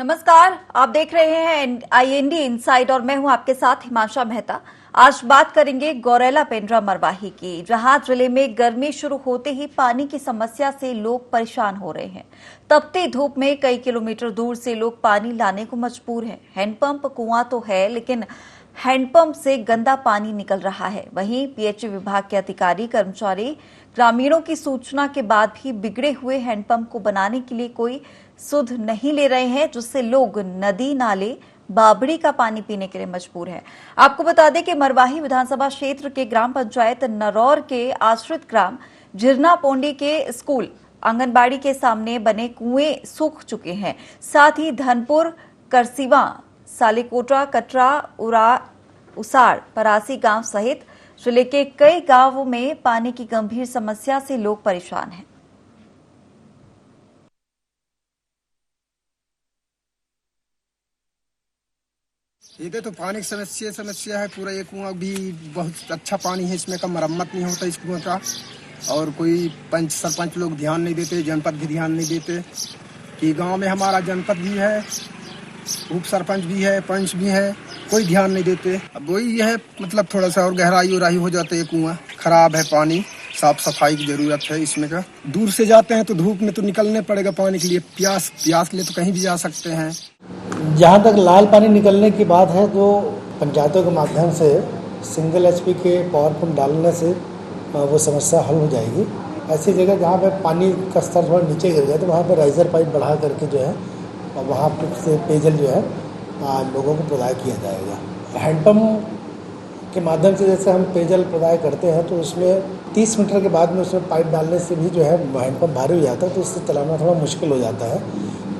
नमस्कार, आप देख रहे हैं आईएनडी इनसाइड और मैं हूं आपके साथ हिमांशा मेहता। आज बात करेंगे गौरेला पेंड्रा मरवाही की, जहां जिले में गर्मी शुरू होते ही पानी की समस्या से लोग परेशान हो रहे हैं। तपती धूप में कई किलोमीटर दूर से लोग पानी लाने को मजबूर हैं। हैंडपंप कुआं तो है, लेकिन हैंडपंप से गंदा पानी निकल रहा है। वहीं पीएचई विभाग के अधिकारी कर्मचारी ग्रामीणों की सूचना के बाद भी बिगड़े हुए हैंडपंप को बनाने के लिए कोई सुध नहीं ले रहे हैं, जिससे लोग नदी नाले बाबड़ी का पानी पीने के लिए मजबूर हैं। आपको बता दें कि मरवाही विधानसभा क्षेत्र के ग्राम पंचायत नरौर के आश्रित ग्राम झिरना पोंडी के स्कूल आंगनबाड़ी के सामने बने कुएं सूख चुके हैं। साथ ही धनपुर, करसीवा, सालेकोटा, कटरा, उसाड़, परासी गांव सहित जिले के कई गांवों में पानी की गंभीर समस्या से लोग परेशान हैं। इधर तो पानी की समस्या है। पूरा ये कुआं भी बहुत अच्छा पानी है, इसमें का मरम्मत नहीं होता इस कुआं का। और कोई पंच सरपंच लोग ध्यान नहीं देते, जनपद भी ध्यान नहीं देते कि गांव में हमारा जनपद भी है, उप सरपंच भी है, पंच भी है, कोई ध्यान नहीं देते। अब वही है, मतलब थोड़ा सा और गहराई हो जाता है। कुआं खराब है, पानी साफ सफाई की जरूरत है इसमें का। दूर से जाते हैं तो धूप में तो निकलने पड़ेगा पानी के लिए। प्यास के लिए तो कहीं भी जा सकते हैं। जहाँ तक लाल पानी निकलने की बात है तो पंचायतों के माध्यम से सिंगल एचपी के पावर पंप डालने से वो समस्या हल हो जाएगी। ऐसी जगह जहाँ पे पानी का स्तर थोड़ा नीचे गिर जाए तो वहाँ पे राइजर पाइप बढ़ा करके जो है वहाँ से पेयजल जो है लोगों को प्रदाय किया जाएगा। हैंडपम्प के माध्यम से जैसे हम पेयजल प्रदाय करते हैं तो उसमें 30 मीटर के बाद में उसमें पाइप डालने से भी जो है हैंडपम्प भारी हो जाता है, तो उससे चलाना थोड़ा मुश्किल हो जाता है।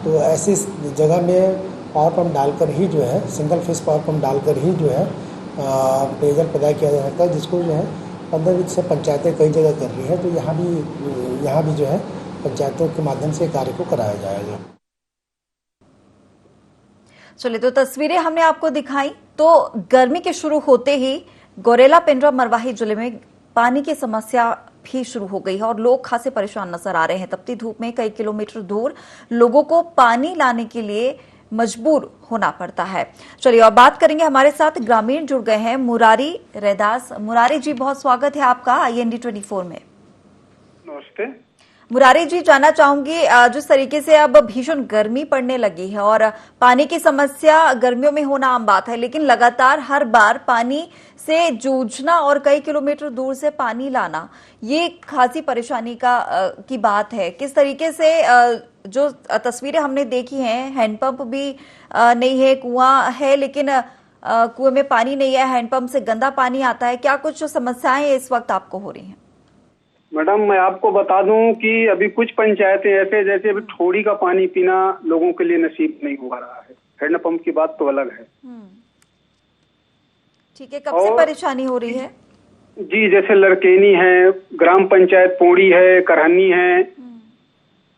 तो ऐसी जगह में पावर पंप डालकर ही जो है, सिंगल फेस पावर पंप डालकर ही जो है पेयजल प्रदाय किया जा सकता है, जिसको जो है 15-20 से पंचायतें कई जगह कर रही हैं। तो यहाँ भी जो है पंचायतों के माध्यम से कार्य को कराया जाएगा। चलिए, तो तस्वीरें हमने आपको दिखाई। तो गर्मी के शुरू होते ही गौरेला पेंड्रा मरवाही जिले में पानी की समस्या भी शुरू हो गई है और लोग खासे परेशान नजर आ रहे हैं। तपती धूप में कई किलोमीटर दूर लोगों को पानी लाने के लिए मजबूर होना पड़ता है। चलिए, और बात करेंगे, हमारे साथ ग्रामीण जुड़ गए हैं, मुरारी रैदास। मुरारी जी, बहुत स्वागत है आपका आईएनडी 24 में। नमस्ते मुरारी जी, जानना चाहूंगी, जिस तरीके से अब भीषण गर्मी पड़ने लगी है और पानी की समस्या गर्मियों में होना आम बात है, लेकिन लगातार हर बार पानी से जूझना और कई किलोमीटर दूर से पानी लाना, ये खासी परेशानी की बात है। किस तरीके से जो तस्वीरें हमने देखी हैं, हैंडपंप भी नहीं है, कुआं है लेकिन कुएं में पानी नहीं है, हैंडपंप से गंदा पानी आता है, क्या कुछ समस्याएं इस वक्त आपको हो रही हैं? मैडम, मैं आपको बता दूं कि अभी कुछ पंचायतें ऐसे जैसे अभी थोड़ी का पानी पीना लोगों के लिए नसीब नहीं हो रहा है। हैंडपंप की बात तो अलग है। ठीक है, कब से परेशानी हो रही है? जी, जैसे लड़केनी है, ग्राम पंचायत पोड़ी है, करहनी है,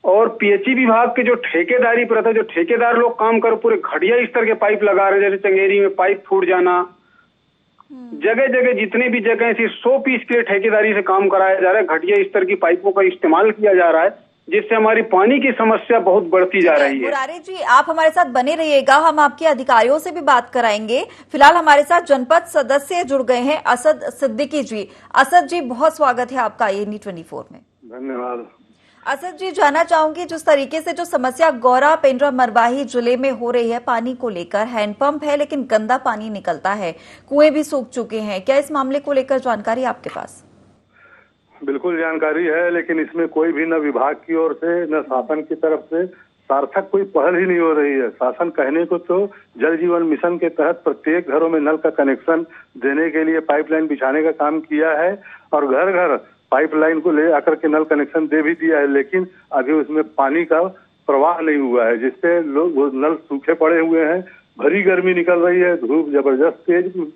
और पीएचई विभाग के जो ठेकेदारी पर था, जो ठेकेदार लोग काम कर पूरे घटिया स्तर के पाइप लगा रहे हैं। जैसे चंगेरी में पाइप फूट जाना, जगह जगह जितने भी जगह से 100 पीस के ठेकेदारी से काम कराया जा रहा है। घटिया स्तर की पाइपों का इस्तेमाल किया जा रहा है, जिससे हमारी पानी की समस्या बहुत बढ़ती जा रही है। मुरारी जी, आप हमारे साथ बने रहिएगा, हम आपके अधिकारियों से भी बात कराएंगे। फिलहाल हमारे साथ जनपद सदस्य जुड़ गए हैं, असद सिद्दीकी जी। असद जी, बहुत स्वागत है आपका आईएनडी 24 में। धन्यवाद। असद जी, जानना चाहूंगी, जिस तरीके से जो समस्या गौरा पेंड्रा मरवाही जिले में हो रही है पानी को लेकर, हैंडपंप है लेकिन गंदा पानी निकलता है, कुएं भी सूख चुके हैं, क्या इस मामले को लेकर जानकारी आपके पास? बिल्कुल जानकारी है, लेकिन इसमें कोई भी न विभाग की ओर से न शासन की तरफ से सार्थक कोई पहल ही नहीं हो रही है। शासन कहने को तो जल जीवन मिशन के तहत प्रत्येक घरों में नल का कनेक्शन देने के लिए पाइपलाइन बिछाने का काम किया है और घर घर पाइपलाइन को ले आकर के नल कनेक्शन दे भी दिया है, लेकिन अभी उसमें पानी का प्रवाह नहीं हुआ है, जिससे लोग नल सूखे पड़े हुए हैं। भरी गर्मी निकल रही है, धूप जबरदस्त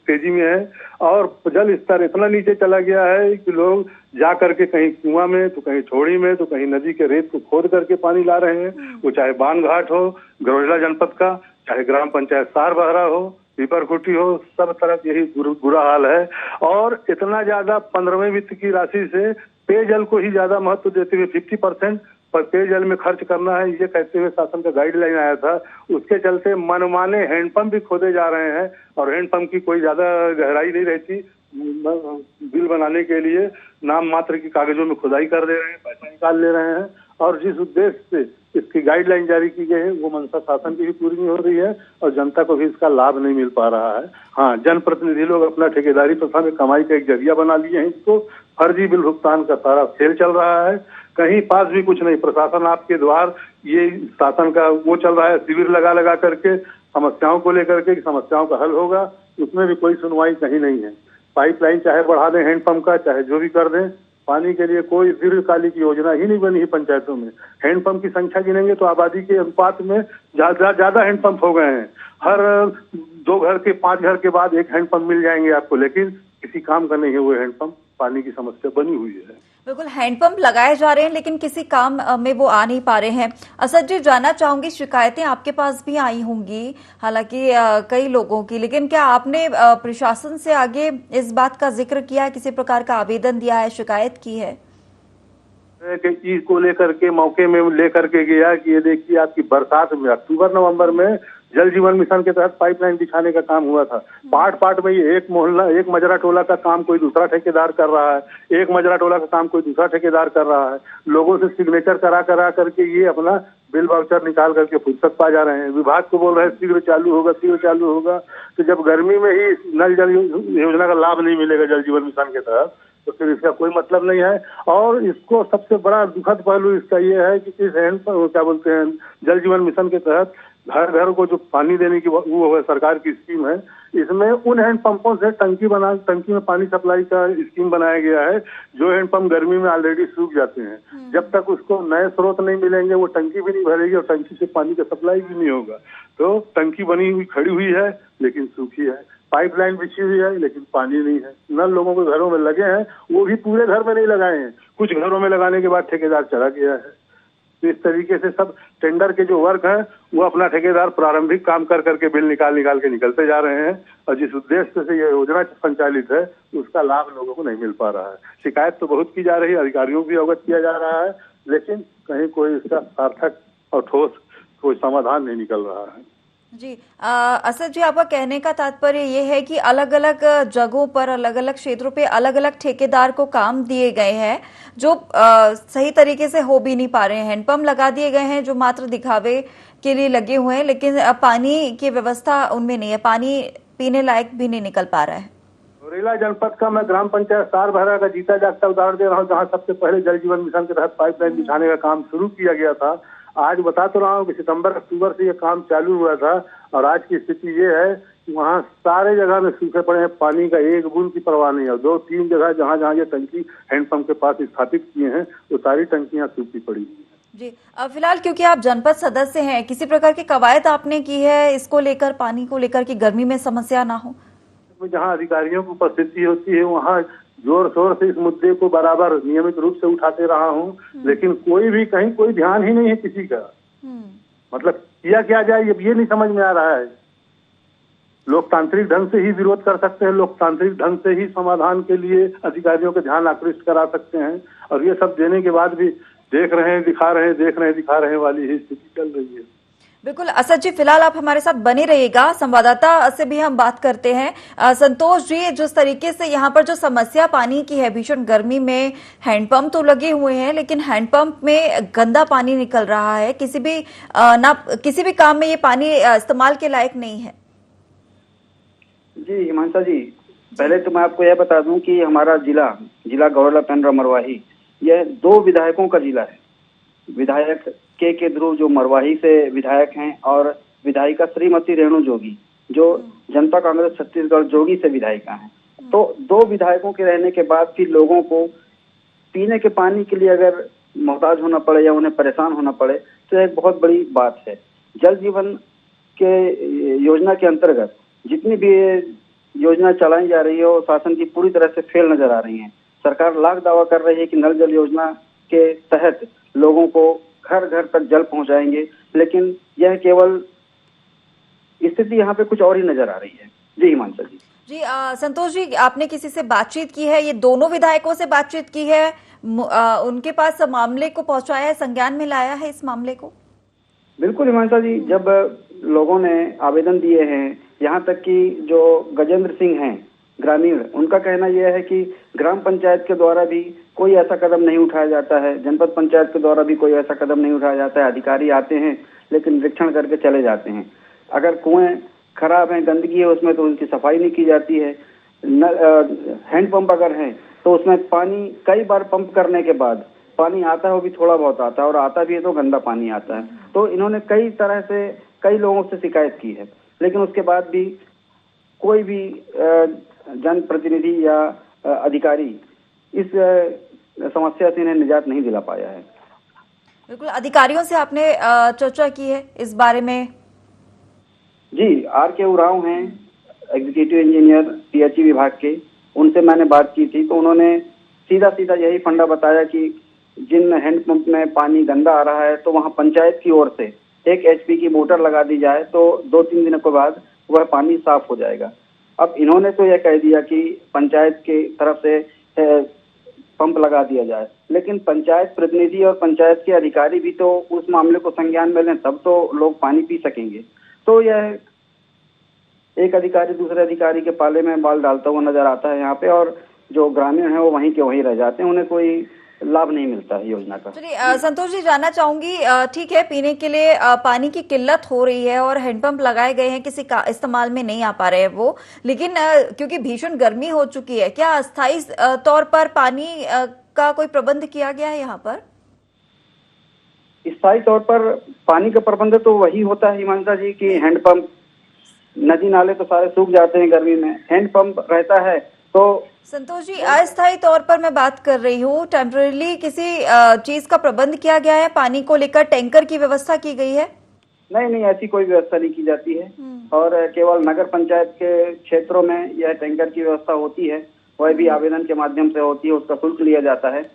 तेजी में है और जल स्तर इतना नीचे चला गया है कि लोग जा करके कहीं कुआं में तो कहीं छोड़ी में तो कहीं नदी के रेत को खोद करके पानी ला रहे हैं। वो चाहे बान घाट हो गौरेला जनपद का, चाहे ग्राम पंचायत सार बहरा हो, पीपरकुटी हो, सब तरफ यही बुरा हाल है। और इतना ज्यादा 15वें वित्त की राशि से पेयजल को ही ज्यादा महत्व देते हुए 50% पर पेयजल में खर्च करना है, ये कहते हुए शासन का गाइडलाइन आया था। उसके चलते मनमाने हैंडपंप भी खोदे जा रहे हैं और हैंडपंप की कोई ज्यादा गहराई नहीं रहती। बिल बनाने के लिए नाम मात्र की कागजों में खुदाई कर दे रहे हैं, पैसा निकाल ले रहे हैं और जिस उद्देश्य से इसकी गाइडलाइन जारी की गई है वो मंशा शासन की भी पूरी नहीं हो रही है और जनता को भी इसका लाभ नहीं मिल पा रहा है। हाँ, जनप्रतिनिधि लोग अपना ठेकेदारी प्रथा में कमाई का एक जरिया बना लिए हैं इसको। फर्जी बिल भुगतान का सारा खेल चल रहा है, कहीं पास भी कुछ नहीं। प्रशासन आपके द्वार ये शासन का वो चल रहा है, शिविर लगा लगा करके समस्याओं को लेकर के समस्याओं का हल होगा, उसमें भी कोई सुनवाई कहीं नहीं है। पाइपलाइन चाहे बढ़ा दें हैंडपंप का, चाहे जो भी कर दें, पानी के लिए कोई दीर्घकालिक योजना ही नहीं बनी है पंचायतों में। हैंडपंप की संख्या गिनेंगे तो आबादी के अनुपात में ज्यादा हैंडपंप हो गए हैं। हर 2 घर के 5 घर के बाद एक हैंडपंप मिल जाएंगे आपको, लेकिन किसी काम का नहीं है वो हैंडपंप। पानी की समस्या बनी हुई है। बिल्कुल, हैंडपंप लगाए जा रहे हैं लेकिन किसी काम में वो आ नहीं पा रहे हैं। असद जी, जानना चाहूंगी, शिकायतें आपके पास भी आई होंगी हालांकि कई लोगों की, लेकिन क्या आपने प्रशासन से आगे इस बात का जिक्र किया है, किसी प्रकार का आवेदन दिया है, शिकायत की है? चीज को लेकर के मौके में लेकर के गया कि ये देखिए आपकी बरसात में अक्टूबर नवंबर में जल जीवन मिशन के तहत पाइपलाइन बिछाने का काम हुआ था। पार्ट में ये एक मोहल्ला, एक मजरा टोला का काम कोई दूसरा ठेकेदार कर रहा है, एक मजरा टोला का काम कोई दूसरा ठेकेदार कर रहा है। लोगों से सिग्नेचर करा करके ये अपना बिल वाउचर निकाल करके फुर्सत पा जा रहे हैं। विभाग को बोल रहे हैं शीघ्र चालू होगा, शीघ्र चालू होगा। तो जब गर्मी में ही नल जल योजना का लाभ नहीं मिलेगा जल जीवन मिशन के तहत, तो फिर इसका कोई मतलब नहीं है। और इसको सबसे बड़ा दुखद पहलू इसका ये है कि इस क्या बोलते हैं जल जीवन मिशन के तहत घर घर को जो पानी देने की वो है सरकार की स्कीम है, इसमें उन हैंडपंपों से टंकी में पानी सप्लाई का स्कीम बनाया गया है जो हैंडपंप गर्मी में ऑलरेडी सूख जाते हैं। जब तक उसको नए स्रोत नहीं मिलेंगे वो टंकी भी नहीं भरेगी और टंकी से पानी का सप्लाई भी नहीं होगा। तो टंकी बनी हुई खड़ी हुई है लेकिन सूखी है, पाइपलाइन बिछी हुई है लेकिन पानी नहीं है। नल लोगों के घरों में लगे हैं, वो भी पूरे घर में नहीं लगाए हैं, कुछ घरों में लगाने के बाद ठेकेदार चला गया है। तो इस तरीके से सब टेंडर के जो वर्क है वो अपना ठेकेदार प्रारंभिक काम कर करके बिल निकाल के निकलते जा रहे हैं और जिस उद्देश्य से ये योजना संचालित है उसका लाभ लोगों को नहीं मिल पा रहा है। शिकायत तो बहुत की जा रही है, अधिकारियों को भी अवगत किया जा रहा है, लेकिन कहीं कोई इसका सार्थक और ठोस कोई समाधान नहीं निकल रहा है। जी, असद जी, आपका कहने का तात्पर्य ये है कि अलग अलग जगहों पर, अलग अलग क्षेत्रों पे अलग अलग ठेकेदार को काम दिए गए हैं जो सही तरीके से हो भी नहीं पा रहे हैं। हैंडपंप लगा दिए गए हैं जो मात्र दिखावे के लिए लगे हुए हैं, लेकिन पानी की व्यवस्था उनमें नहीं है, पानी पीने लायक भी नहीं निकल पा रहा है। मुरैना जनपद का मैं ग्राम पंचायत सारभरा का जीता जागता उदाहरण दे रहा हूँ, जहाँ सबसे पहले जल जीवन मिशन के तहत पाइपलाइन बिछाने का काम शुरू किया गया था। आज बता तो रहा हूँ कि सितंबर अक्टूबर से ये काम चालू हुआ था और आज की स्थिति ये है कि वहाँ सारे जगह में सूखे पड़े हैं, पानी का एक बूंद की परवाह नहीं है। 2-3 जगह जहाँ ये टंकी हैंडपंप के पास स्थापित किए हैं वो सारी टंकियां सूखी पड़ी हुई हैं। जी, फिलहाल क्योंकि आप जनपद सदस्य हैं, किसी प्रकार की कवायद आपने की है इसको लेकर, पानी को लेकर कि गर्मी में समस्या ना हो? जहाँ अधिकारियों की उपस्थिति होती है वहाँ जोर शोर से इस मुद्दे को बराबर नियमित रूप से उठाते रहा हूँ, लेकिन कोई भी कहीं कोई ध्यान ही नहीं है किसी का। मतलब किया क्या जाए ये नहीं समझ में आ रहा है। लोकतांत्रिक ढंग से ही विरोध कर सकते हैं, लोकतांत्रिक ढंग से ही समाधान के लिए अधिकारियों के ध्यान आकृष्ट करा सकते हैं, और ये सब देने के बाद भी देख रहे हैं दिखा रहे हैं वाली ही स्थिति चल रही है। बिल्कुल, असद जी, फिलहाल आप हमारे साथ बने रहिएगा। संवाददाता से भी हम बात करते हैं। संतोष जी, जिस तरीके से यहाँ पर जो समस्या पानी की है, भीषण गर्मी में हैंडपंप तो लगे हुए हैं लेकिन हैंडपंप में गंदा पानी निकल रहा है, किसी भी काम में ये पानी इस्तेमाल के लायक नहीं है। जी हिमांशा जी, पहले तो मैं आपको यह बता दूं कि हमारा जिला गौरेला पेंड्रा मरवाही यह 2 विधायकों का जिला है। विधायक के ध्रुव जो मरवाही से विधायक हैं और विधायिका श्रीमती रेणु जोगी जो जनता कांग्रेस छत्तीसगढ़ जोगी से विधायिका हैं। तो 2 विधायकों के रहने के बाद भी लोगों को पीने के पानी के लिए अगर मोहताज होना पड़े या उन्हें परेशान होना पड़े तो एक बहुत बड़ी बात है। जल जीवन के योजना के अंतर्गत जितनी भी योजना चलाई जा रही है वो शासन की पूरी तरह से फेल नजर आ रही है। सरकार लाख दावा कर रही है कि नल जल योजना के तहत लोगों को घर घर तक जल पहुंचाएंगे, लेकिन यह केवल स्थिति यहाँ पे कुछ और ही नजर आ रही है। जी हिमांशा जी। जी संतोष जी, आपने किसी से बातचीत की है? ये दोनों विधायकों से बातचीत की है? उनके पास मामले को पहुंचाया है, संज्ञान में लाया है इस मामले को? बिल्कुल हिमांशा जी, जब लोगों ने आवेदन दिए हैं, यहाँ तक कि जो गजेंद्र सिंह हैं ग्रामीण, उनका कहना यह है कि ग्राम पंचायत के द्वारा भी कोई ऐसा कदम नहीं उठाया जाता है, जनपद पंचायत के द्वारा भी कोई ऐसा कदम नहीं उठाया जाता है। अधिकारी आते हैं लेकिन निरीक्षण करके चले जाते हैं। अगर कुएं खराब हैं, गंदगी है उसमें, तो उनकी सफाई नहीं की जाती है। हैंडपंप अगर है तो उसमें पानी कई बार पंप करने के बाद पानी आता है, वो भी थोड़ा बहुत आता है, और आता भी है तो गंदा पानी आता है। तो इन्होंने कई तरह से कई लोगों से शिकायत की है, लेकिन उसके बाद भी कोई भी जनप्रतिनिधि या अधिकारी इस समस्या से इन्हें निजात नहीं दिला पाया है। बिल्कुल, अधिकारियों से आपने चर्चा की है इस बारे में? जी, R.K. उरांव हैं एग्जीक्यूटिव इंजीनियर PHE विभाग के, उनसे मैंने बात की थी, तो उन्होंने सीधा सीधा यही फंडा बताया कि जिन हैंडपंप में पानी गंदा आ रहा है तो वहां पंचायत की ओर से 1 HP की मोटर लगा दी जाए तो 2-3 दिनों के बाद वह पानी साफ हो जाएगा। अब इन्होंने तो यह कह दिया कि पंचायत की तरफ से पंप लगा दिया जाए, लेकिन पंचायत प्रतिनिधि और पंचायत के अधिकारी भी तो उस मामले को संज्ञान में लें, तब तो लोग पानी पी सकेंगे। तो यह एक अधिकारी दूसरे अधिकारी के पाले में बाल डालता हुआ नजर आता है यहाँ पे, और जो ग्रामीण है वो वहीं के वहीं रह जाते हैं, उन्हें कोई लाभ नहीं मिलता है योजना का। चलिए संतोष जी, जानना चाहूंगी, ठीक है पीने के लिए पानी की किल्लत हो रही है और हैंडपंप लगाए गए हैं, किसी का इस्तेमाल में नहीं आ पा रहे हैं वो, लेकिन क्योंकि भीषण गर्मी हो चुकी है, क्या अस्थायी तौर पर पानी का कोई प्रबंध किया गया है यहाँ पर? स्थायी तौर पर पानी का प्रबंध तो वही होता है हिमांशा जी की हैंडपंप, नदी नाले तो सारे सूख जाते हैं गर्मी में, हैंडपंप रहता है। तो संतोष जी, अस्थायी तौर पर मैं बात कर रही हूँ, टेम्पररी किसी चीज का प्रबंध किया गया है? पानी को लेकर टैंकर की व्यवस्था की गई है? नहीं, ऐसी कोई व्यवस्था नहीं की जाती है, और केवल नगर पंचायत के क्षेत्रों में यह टैंकर की व्यवस्था होती है, वह भी आवेदन के माध्यम से होती है, उसका शुल्क लिया जाता है,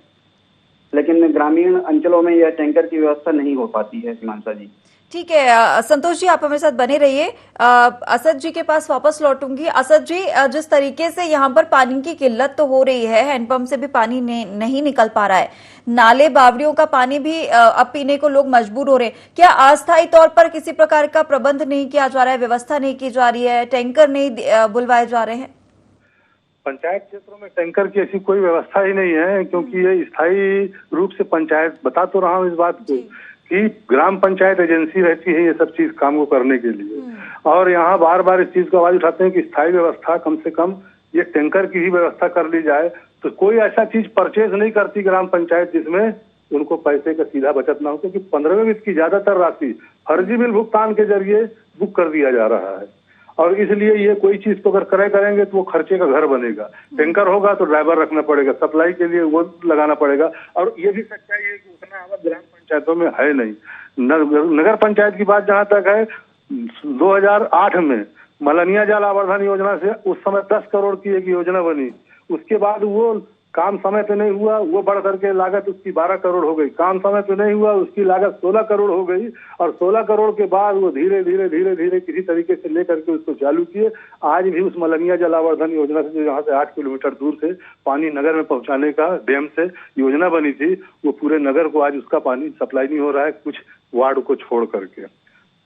लेकिन ग्रामीण अंचलों में यह टैंकर की व्यवस्था नहीं हो पाती है हिमांशा जी। ठीक है संतोष जी, आप हमारे साथ बने रहिए। असद जी के पास वापस लौटूंगी। असद जी, जिस तरीके से यहाँ पर पानी की किल्लत तो हो रही है, हैंडपंप से भी पानी नहीं निकल पा रहा है, नाले बावड़ियों का पानी भी अब पीने को लोग मजबूर हो रहे हैं, क्या अस्थायी तौर पर किसी प्रकार का प्रबंध नहीं किया जा रहा है, व्यवस्था नहीं की जा रही है, टैंकर नहीं बुलवाए जा रहे हैं? पंचायत क्षेत्रों में टैंकर की ऐसी कोई व्यवस्था ही नहीं है, क्योंकि ये स्थायी रूप से पंचायत, बता तो रहा हूँ इस बात को, कि ग्राम पंचायत एजेंसी रहती है ये सब चीज काम को करने के लिए, और यहाँ बार बार इस चीज को आवाज उठाते हैं कि स्थायी व्यवस्था कम से कम ये टैंकर की ही व्यवस्था कर ली जाए। तो कोई ऐसा चीज परचेज नहीं करती ग्राम पंचायत जिसमें उनको पैसे का सीधा बचत ना हो, क्योंकि 15वें वित्त की ज्यादातर राशि फर्जी बिल भुगतान के जरिए बुक कर दिया जा रहा है, और इसलिए ये कोई चीज को अगर करेंगे तो वो खर्चे का घर बनेगा। टैंकर होगा तो ड्राइवर रखना पड़ेगा, सप्लाई के लिए वो लगाना पड़ेगा, और ये भी सच्चाई है कि उतना आवाज ग्राम पंचायतों में है नहीं। नगर पंचायत की बात जहां तक है, 2008 में मलनिया जल आवर्धन योजना से उस समय 10 करोड़ की एक योजना बनी, उसके बाद वो काम समय पे नहीं हुआ, वो बढ़ करके लागत उसकी 12 करोड़ हो गई, काम समय पे नहीं हुआ, उसकी लागत 16 करोड़ हो गई, और 16 करोड़ के बाद वो धीरे धीरे किसी तरीके से लेकर के उसको चालू किए। आज भी उस मलनिया जल आवर्धन योजना से, जो यहाँ से 8 किलोमीटर दूर से पानी नगर में पहुंचाने का डैम से योजना बनी थी, वो पूरे नगर को आज उसका पानी सप्लाई नहीं हो रहा है, कुछ वार्ड को छोड़ करके,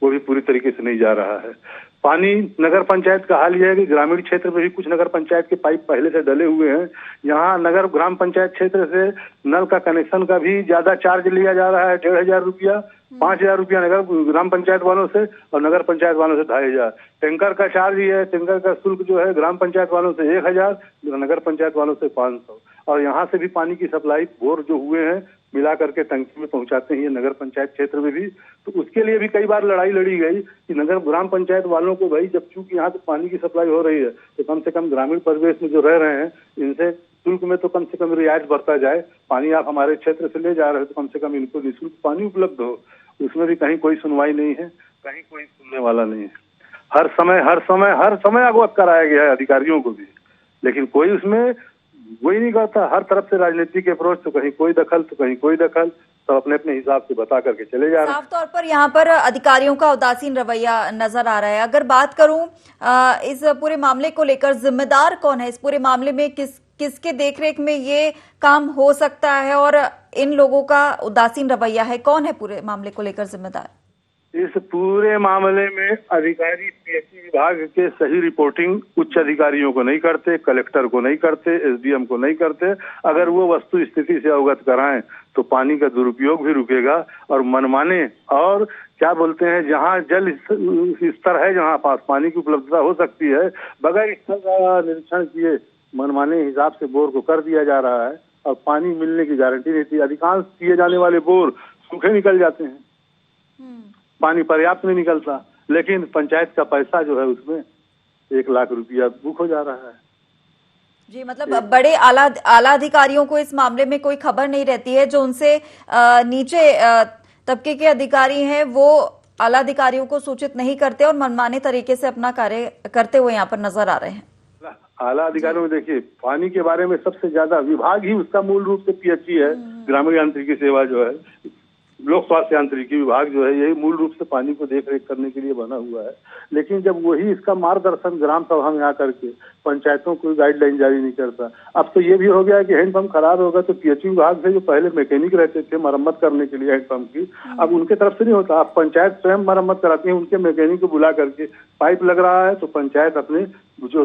वो भी पूरी तरीके से नहीं जा रहा है। पानी नगर पंचायत का हाल यह है कि ग्रामीण क्षेत्र में भी कुछ नगर पंचायत के पाइप पहले से डले हुए हैं, यहाँ नगर ग्राम पंचायत क्षेत्र से नल का कनेक्शन का भी ज्यादा चार्ज लिया जा रहा है, 1500 रुपया, 5000 रुपया नगर ग्राम पंचायत वालों से और नगर पंचायत वालों से 2500। टैंकर का चार्ज ही है, टैंकर का शुल्क जो है ग्राम पंचायत वालों से 1000, नगर पंचायत वालों से 500, और यहाँ से भी पानी की सप्लाई बोर जो हुए हैं मिला करके टंकी में पहुंचाते हैं ये नगर पंचायत क्षेत्र में भी। तो उसके लिए भी कई बार लड़ाई लड़ी गई कि नगर ग्राम पंचायत वालों को भाई, जब चूंकि यहाँ से पानी की सप्लाई हो रही है तो कम से कम ग्रामीण परिवेश में जो रह रहे हैं इनसे शुल्क में तो कम से कम रियायत बढ़ता जाए। पानी आप हमारे क्षेत्र से ले जा रहे हो तो कम से कम इनको निःशुल्क पानी उपलब्ध हो। उसमें भी कहीं कोई सुनवाई नहीं है, कहीं कोई सुनने वाला नहीं है। हर समय अवगत कराया गया है अधिकारियों को भी, लेकिन कोई उसमें वही नहीं करता। हर तरफ से राजनीतिक अप्रोच, तो कहीं कोई दखल तो कहीं कोई दखल, सब अपने अपने हिसाब से बता करके चले जा रहे हैं। साफ तौर पर यहाँ पर अधिकारियों का उदासीन रवैया नजर आ रहा है। अगर बात करूं इस पूरे मामले को लेकर, जिम्मेदार कौन है इस पूरे मामले में? किसके देखरेख में ये काम हो सकता है और इन लोगों का उदासीन रवैया है? कौन है पूरे मामले को लेकर जिम्मेदार? इस पूरे मामले में अधिकारी पीएचई विभाग के सही रिपोर्टिंग उच्च अधिकारियों को नहीं करते, कलेक्टर को नहीं करते, एसडीएम को नहीं करते। अगर वो वस्तु स्थिति से अवगत कराएं तो पानी का दुरुपयोग भी रुकेगा और मनमाने, और क्या बोलते हैं, जहां जल स्तर है, जहां पास पानी की उपलब्धता हो सकती है, बगैर स्तर का निरीक्षण किए मनमाने हिसाब से बोर को कर दिया जा रहा है और पानी मिलने की गारंटी नहीं थी। अधिकांश किए जाने वाले बोर सूखे निकल जाते हैं, पानी पर्याप्त नहीं निकलता, लेकिन पंचायत का पैसा जो है उसमें 1 लाख रुपया बुक हो जा रहा है। जी, मतलब बड़े आला अधिकारियों को इस मामले में कोई खबर नहीं रहती है। जो उनसे नीचे तबके के अधिकारी हैं वो आला अधिकारियों को सूचित नहीं करते और मनमाने तरीके से अपना कार्य करते हुए यहाँ पर नजर आ रहे हैं। आला अधिकारियों में देखिए, पानी के बारे में सबसे ज्यादा विभाग ही उसका मूल रूप से पीएचई है। ग्रामीण यांत्रिकी सेवा जो है, लोक स्वास्थ्य यांत्रिकी विभाग जो है, यही मूल रूप से पानी को देख रेख करने के लिए बना हुआ है। लेकिन जब वही इसका मार्गदर्शन ग्राम सभा में आकर के पंचायतों को गाइडलाइन जारी नहीं करता। अब तो ये भी हो गया है कि हैंडपंप खराब होगा तो पीएचई विभाग से जो पहले मैकेनिक रहते थे मरम्मत करने के लिए हैंडपंप की, अब उनके तरफ से नहीं होता। अब पंचायत स्वयं मरम्मत कराती है, उनके मैकेनिक को बुला करके। पाइप लग रहा है तो पंचायत अपने जो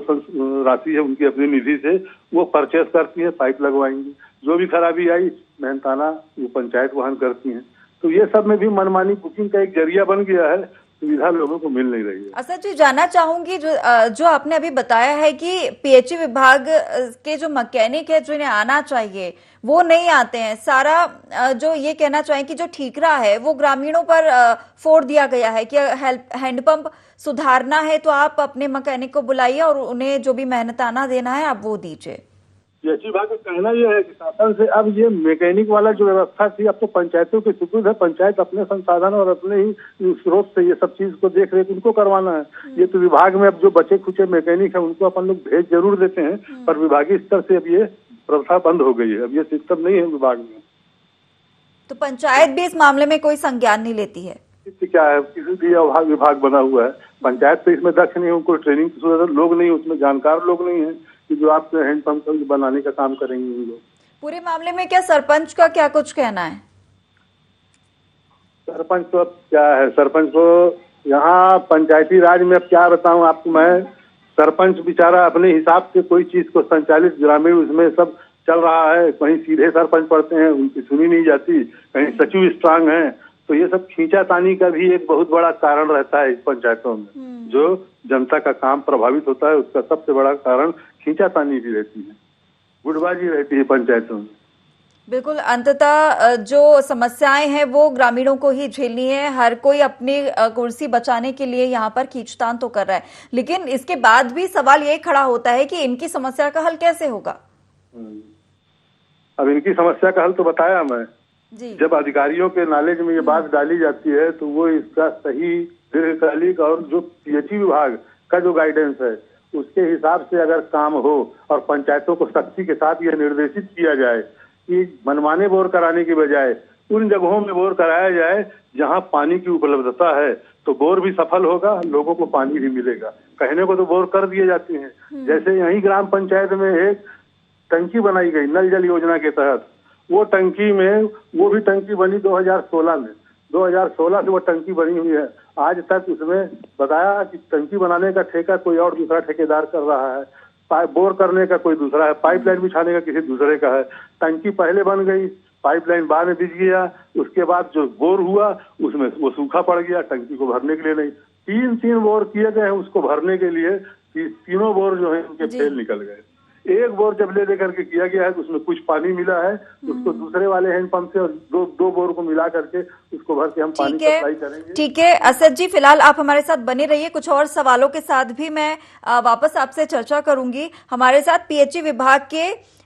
राशि है उनकी अपनी निधि से वो परचेस करती है, पाइप लगवाएंगी। जो भी खराबी आई मेहनताना वो पंचायत वहन करती है। तो ये सब में भी मनमानी बुकिंग का एक जरिया बन गया है, सुविधा लोगों को मिल नहीं रही है। असद जी, जानना चाहूंगी जो आपने अभी बताया है कि पीएचई विभाग के जो मैकेनिक है जिन्हें आना चाहिए वो नहीं आते हैं। सारा जो ये कहना चाहें कि जो ठीकरा है वो ग्रामीणों पर फोड़ दिया गया है कि हैंडपंप सुधारना है तो आप अपने मैकेनिक को बुलाइए और उन्हें जो भी मेहनताना देना है आप वो दीजिए। पीएचई विभाग का कहना यह है कि शासन से अब ये मैकेनिक वाला जो व्यवस्था थी अब तो पंचायतों के सुपुर्द है। पंचायत अपने संसाधन और अपने ही स्रोत से ये सब चीज को देख रेख उनको करवाना है। ये तो विभाग में अब जो बचे खुचे मैकेनिक है उनको अपन लोग भेज जरूर देते हैं, पर विभागीय स्तर से अब ये प्रथा बंद हो गई है। अब ये सिस्टम नहीं है विभाग में। तो पंचायत भी इस मामले में कोई संज्ञान नहीं लेती है? क्या है, किसी भी विभाग बना हुआ है, पंचायत तो इसमें दक्ष नहीं है, उनको ट्रेनिंग लोग नहीं, उसमें जानकार लोग नहीं है कि जो आपके हैंडपंप बनाने का काम करेंगे उन लोग। पूरे मामले में क्या सरपंच का क्या कुछ कहना है? सरपंच तो अब क्या है, सरपंच को यहाँ पंचायती राज में अब क्या बताऊं आपको मैं। सरपंच बेचारा अपने हिसाब से कोई चीज को संचालित, ग्रामीण उसमें सब चल रहा है। कहीं सीधे सरपंच पड़ते हैं, उनकी सुनी नहीं जाती, कहीं सचिव स्ट्रांग है। तो ये सब खींचातानी का भी एक बहुत बड़ा कारण रहता है इस पंचायतों में। जो जनता का काम प्रभावित होता है उसका सबसे बड़ा कारण खींचातानी भी रहती है, गुटबाजी रहती है पंचायतों में। बिल्कुल, अंततः जो समस्याएं हैं वो ग्रामीणों को ही झेलनी है। हर कोई अपनी कुर्सी बचाने के लिए यहाँ पर खींचतान तो कर रहा है, लेकिन इसके बाद भी सवाल ये खड़ा होता है कि इनकी समस्या का हल कैसे होगा। अब इनकी समस्या का हल तो बताया मैं जी। जब अधिकारियों के नॉलेज में ये बात डाली जाती है तो वो इसका सही दीर्घकालिक और जो पीएचई विभाग का जो गाइडेंस है उसके हिसाब से अगर काम हो और पंचायतों को सख्ती के साथ यह निर्देशित किया जाए कि मनमाने बोर कराने की बजाय उन जगहों में बोर कराया जाए जहां पानी की उपलब्धता है, तो बोर भी सफल होगा, लोगों को पानी भी मिलेगा। कहने को तो बोर कर दिए जाते हैं। जैसे यही ग्राम पंचायत में एक टंकी बनाई गई नल जल योजना के तहत, वो टंकी में वो भी टंकी बनी 2016 में। 2016 से वो टंकी बनी हुई है, आज तक उसमें बताया कि टंकी बनाने का ठेका कोई और दूसरा ठेकेदार कर रहा है, बोर करने का कोई दूसरा है, पाइपलाइन बिछाने का किसी दूसरे का है। टंकी पहले बन गई, पाइपलाइन बाद में बिछ गया, उसके बाद जो बोर हुआ उसमें वो सूखा पड़ गया, टंकी को भरने के लिए नहीं। 3 बोर किए गए हैं उसको भरने के लिए, तीनों बोर जो है उनके फेल निकल गए। एक बोर जब ले लेकर के किया गया है तो उसमें कुछ पानी मिला है, उसको दूसरे वाले हैंडपंप से और दो बोर को मिला करके उसको भर के हम पानी सप्लाई करेंगे। ठीक है असद जी, फिलहाल आप हमारे साथ बने रहिए, कुछ और सवालों के साथ भी मैं वापस आपसे चर्चा करूंगी। हमारे साथ पीएचई विभाग के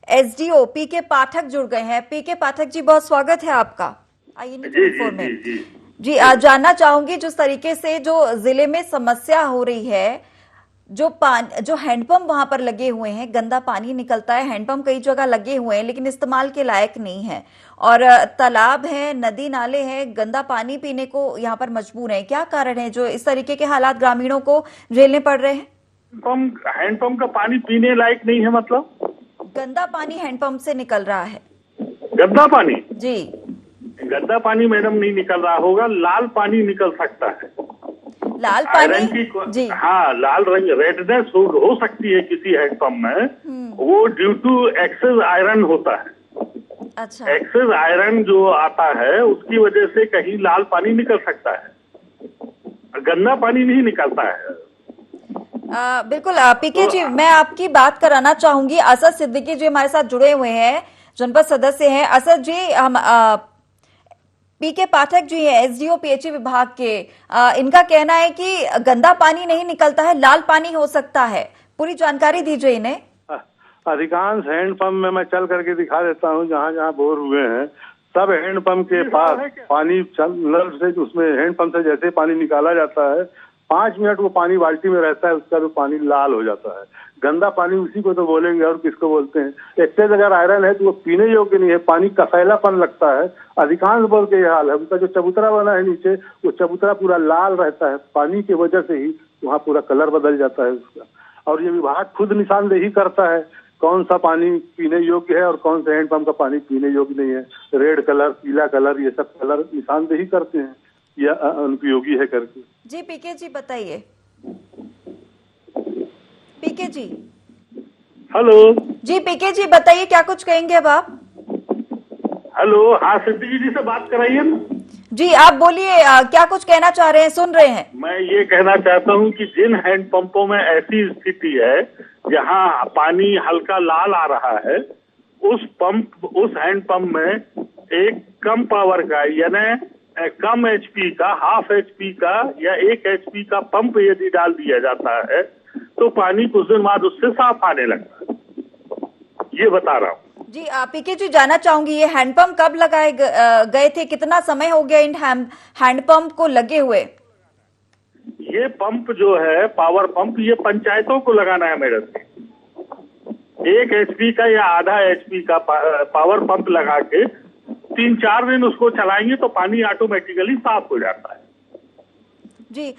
एसडीओ पीके पाठक जुड़ गए हैं। पीके पाठक जी, बहुत स्वागत है आपका IND में। जी, जानना चाहूंगी जिस तरीके से जो जिले में समस्या हो रही है जो हैंडपंप वहां पर लगे हुए हैं, गंदा पानी निकलता है। हैंडपंप कई जगह लगे हुए हैं लेकिन इस्तेमाल के लायक नहीं है, और तालाब है, नदी नाले हैं, गंदा पानी पीने को यहाँ पर मजबूर है। क्या कारण है जो इस तरीके के हालात ग्रामीणों को झेलने पड़ रहे हैं? हैंडपंप का पानी पीने लायक नहीं है, मतलब गंदा पानी हैंडपंप से निकल रहा है। गंदा पानी? जी, गंदा पानी मैडम नहीं निकल रहा होगा, लाल पानी निकल सकता है। लाल आयरन पानी? की जी, हाँ, लाल रंग रेडनेस हो सकती है किसी हैंडपंप में, वो ड्यू टू एक्सेस आयरन होता है। अच्छा, एक्सेस आयरन जो आता है उसकी वजह से कहीं लाल पानी निकल सकता है, गंदा पानी नहीं निकलता है। बिल्कुल। पीके जी, मैं आपकी बात कराना चाहूंगी। असद सिद्दीकी जी हमारे साथ जुड़े हुए हैं, जनपद सदस्य हैं। असद जी, हम पीके पाठक जी हैं, एसडीओ पीएचई विभाग के। इनका कहना है कि गंदा पानी नहीं निकलता है, लाल पानी हो सकता है। पूरी जानकारी दीजिए इन्हें। अधिकांश हैंडपंप में मैं चल करके दिखा देता हूँ, जहाँ जहाँ बोर हुए हैं सब हैंडपंप के पास पानी नल से, उसमें हैंडपंप से जैसे पानी निकाला जाता है 5 मिनट वो पानी बाल्टी में रहता है, उसका भी पानी लाल हो जाता है। गंदा पानी उसी को तो बोलेंगे, और किसको बोलते हैं। एक्सेस अगर आयरन है तो वो पीने योग्य नहीं है, पानी कसैलापन लगता है। अधिकांश बोल के ये हाल है। उनका जो चबूतरा बना है नीचे, वो चबूतरा पूरा लाल रहता है, पानी की वजह से ही वहाँ पूरा कलर बदल जाता है उसका। और ये विभाग खुद निशानदेही करता है कौन सा पानी पीने योग्य है और कौन सा हैंडपंप का पानी पीने योग्य नहीं है। रेड कलर, पीला कलर, ये सब कलर निशानदेही करते हैं, या अनुपयोगी है करके। जी पीके जी बताइए। पीके जी, हेलो जी पीके जी बताइए, क्या कुछ कहेंगे अब आप? हेलो, हाँ सिद्दीकी जी से बात कराइए ना। जी आप बोलिए, क्या कुछ कहना चाह रहे हैं, सुन रहे हैं। मैं ये कहना चाहता हूँ कि जिन हैंडपंपों में ऐसी स्थिति है जहाँ पानी हल्का लाल आ रहा है, उस हैंडपंप में एक कम पावर का, यानी कम एचपी का, हाफ एचपी का या 1 एचपी का पंप यदि डाल दिया जाता है तो पानी कुछ दिन बाद उससे साफ आने लगता है। ये बता रहा हूँ। जी पीके जी, जानना चाहूंगी ये हैंडपंप कब लगाए गए थे, कितना समय हो गया इन हैंडपंप को लगे हुए? ये पंप जो है, पावर पंप, ये पंचायतों को लगाना है मेरे से। 1 एचपी का या आधा एचपी का पावर पंप लगा के 3-4 दिन उसको चलाएंगे तो पानी ऑटोमेटिकली साफ हो जाता है। जी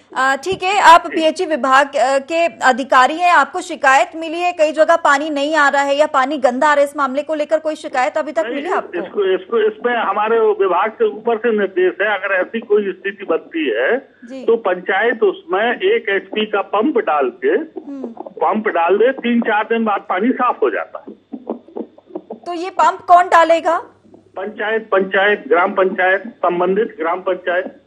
ठीक है। आप पीएचई विभाग के अधिकारी हैं, आपको शिकायत मिली है कई जगह पानी नहीं आ रहा है या पानी गंदा आ रहा है, इस मामले को लेकर कोई शिकायत अभी तक मिली आपको? इसमें हमारे विभाग से ऊपर से निर्देश है, अगर ऐसी कोई स्थिति बनती है तो पंचायत उसमें 1 एचपी का पंप डाल दे, 3-4 दिन बाद पानी साफ हो जाता है। तो ये पंप कौन डालेगा? पंचायत, ग्राम पंचायत, संबंधित ग्राम पंचायत।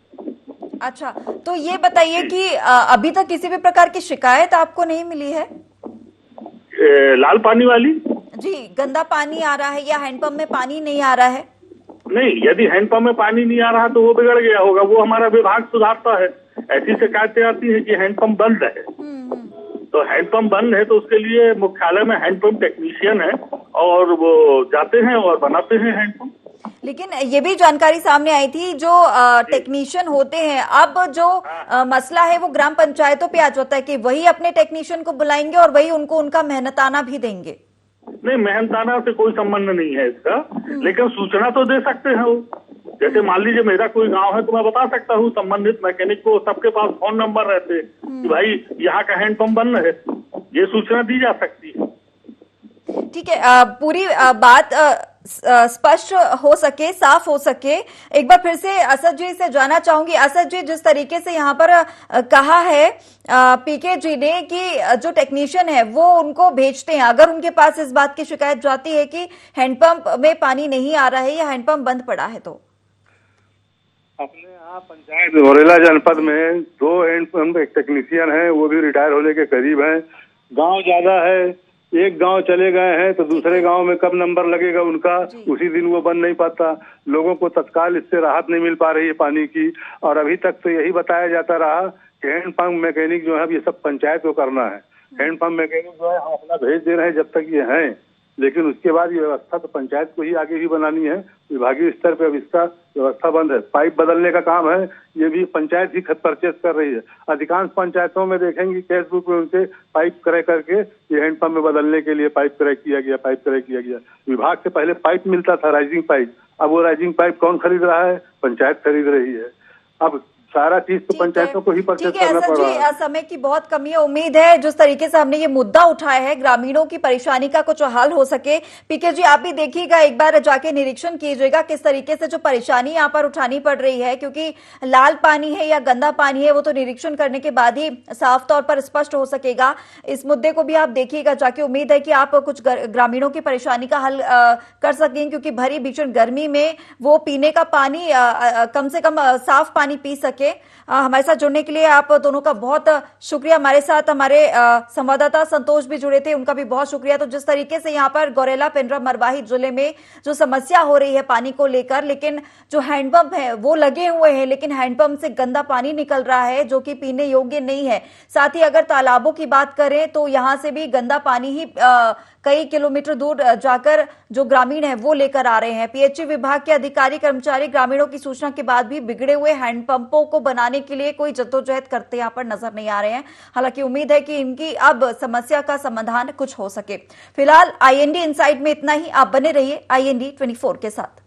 अच्छा, तो ये बताइए कि अभी तक किसी भी प्रकार की शिकायत आपको नहीं मिली है? लाल पानी वाली? जी, गंदा पानी आ रहा है या हैंडपंप में पानी नहीं आ रहा है? नहीं, यदि हैंडपंप में पानी नहीं आ रहा तो वो बिगड़ गया होगा, वो हमारा विभाग सुधारता है। ऐसी शिकायतें आती है कि हैंडपंप बंद है, तो हैंडपंप बंद है तो उसके लिए मुख्यालय में हैंडपंप टेक्नीशियन है और वो जाते हैं और बनाते हैं हैंडपंप। लेकिन ये भी जानकारी सामने आई थी, जो टेक्नीशियन होते हैं, अब जो मसला है वो ग्राम पंचायतों पे आ जाता है कि वही अपने टेक्नीशियन को बुलाएंगे और वही उनको उनका मेहनताना भी देंगे। नहीं, मेहनताना से कोई संबंध नहीं है इसका, लेकिन सूचना तो दे सकते हैं वो। जैसे मान लीजिए मेरा कोई गांव है तो मैं बता सकता हूँ संबंधित मैकेनिक को, सबके पास फोन नंबर रहते कि भाई यहाँ का हैंडपंप बंद है, ये सूचना दी जा सकती है। ठीक है, पूरी बात स्पष्ट हो सके, साफ हो सके, एक बार फिर से असद जी से जानना चाहूंगी। असद जी, जिस तरीके से यहाँ पर कहा है पीके जी ने कि जो टेक्नीशियन है वो उनको भेजते हैं, अगर उनके पास इस बात की शिकायत जाती है कि हैंडपंप में पानी नहीं आ रहा है या हैंडपंप बंद पड़ा है, तो अपने यहाँ पंचायत गौरेला जनपद में 2 हैंडपंप टेक्नीशियन है, वो भी रिटायर होने के करीब हैं। गांव ज्यादा है, एक गांव चले गए हैं तो दूसरे गांव में कब नंबर लगेगा उनका, उसी दिन वो बन नहीं पाता। लोगों को तत्काल इससे राहत नहीं मिल पा रही है पानी की। और अभी तक तो यही बताया जाता रहा कि हैंडपंप मैकेनिक जो है ये सब पंचायत को करना है। हैंडपंप मैकेनिक जो है हम अपना भेज दे रहे हैं जब तक ये हैं, लेकिन उसके बाद ये व्यवस्था तो पंचायत को ही आगे भी बनानी है। विभागीय स्तर पे अब इसका व्यवस्था बंद है। पाइप बदलने का काम है, ये भी पंचायत ही खत परचेज कर रही है। अधिकांश पंचायतों में देखेंगे कैश बुक में उनसे पाइप क्रय करके ये हैंडपंप में बदलने के लिए पाइप क्रय किया गया। विभाग से पहले पाइप मिलता था, राइजिंग पाइप, अब वो राइजिंग पाइप कौन खरीद रहा है? पंचायत खरीद रही है। अब सारा चीज तो पंचायतों को ही परचेज करना पड़ रहा है। समय की बहुत कमी है। उम्मीद है जिस तरीके से हमने ये मुद्दा उठाया है, ग्रामीणों की परेशानी का कुछ हल हो सके। पीके जी, आप भी देखिएगा, एक बार जाके निरीक्षण कीजिएगा किस तरीके से जो परेशानी यहाँ पर उठानी पड़ रही है, क्योंकि लाल पानी है या गंदा पानी है वो तो निरीक्षण करने के बाद ही साफ तौर पर स्पष्ट हो सकेगा। इस मुद्दे को भी आप देखिएगा जाके। उम्मीद है कि आप कुछ ग्रामीणों की परेशानी का हल कर सकेंगे, क्योंकि भरी भीषण गर्मी में वो पीने का पानी कम से कम साफ पानी पी सके। हमारे साथ जुड़ने के लिए आप दोनों का बहुत शुक्रिया। हमारे साथ हमारे संवाददाता संतोष भी जुड़े थे, उनका भी बहुत शुक्रिया। तो जिस तरीके से यहाँ पर गौरेला, पेंड्रा, मरवाही जिले में जो समस्या हो रही है पानी को लेकर, लेकिन जो हैंडपंप है वो लगे हुए हैं, लेकिन हैंडपंप से गंदा पानी निकल रहा है जो कि पीने योग्य नहीं है। साथ ही अगर तालाबों की बात करें तो यहाँ से भी गंदा पानी ही कई किलोमीटर दूर जाकर जो ग्रामीण है वो लेकर आ रहे हैं। पीएचई विभाग के अधिकारी कर्मचारी ग्रामीणों की सूचना के बाद भी बिगड़े हुए हैंडपंपों को बनाने के लिए कोई जद्दोजहद करते यहाँ पर नजर नहीं आ रहे हैं। हालांकि उम्मीद है कि इनकी अब समस्या का समाधान कुछ हो सके। फिलहाल IND इनसाइड में इतना ही। आप बने रहिए IND 24 के साथ।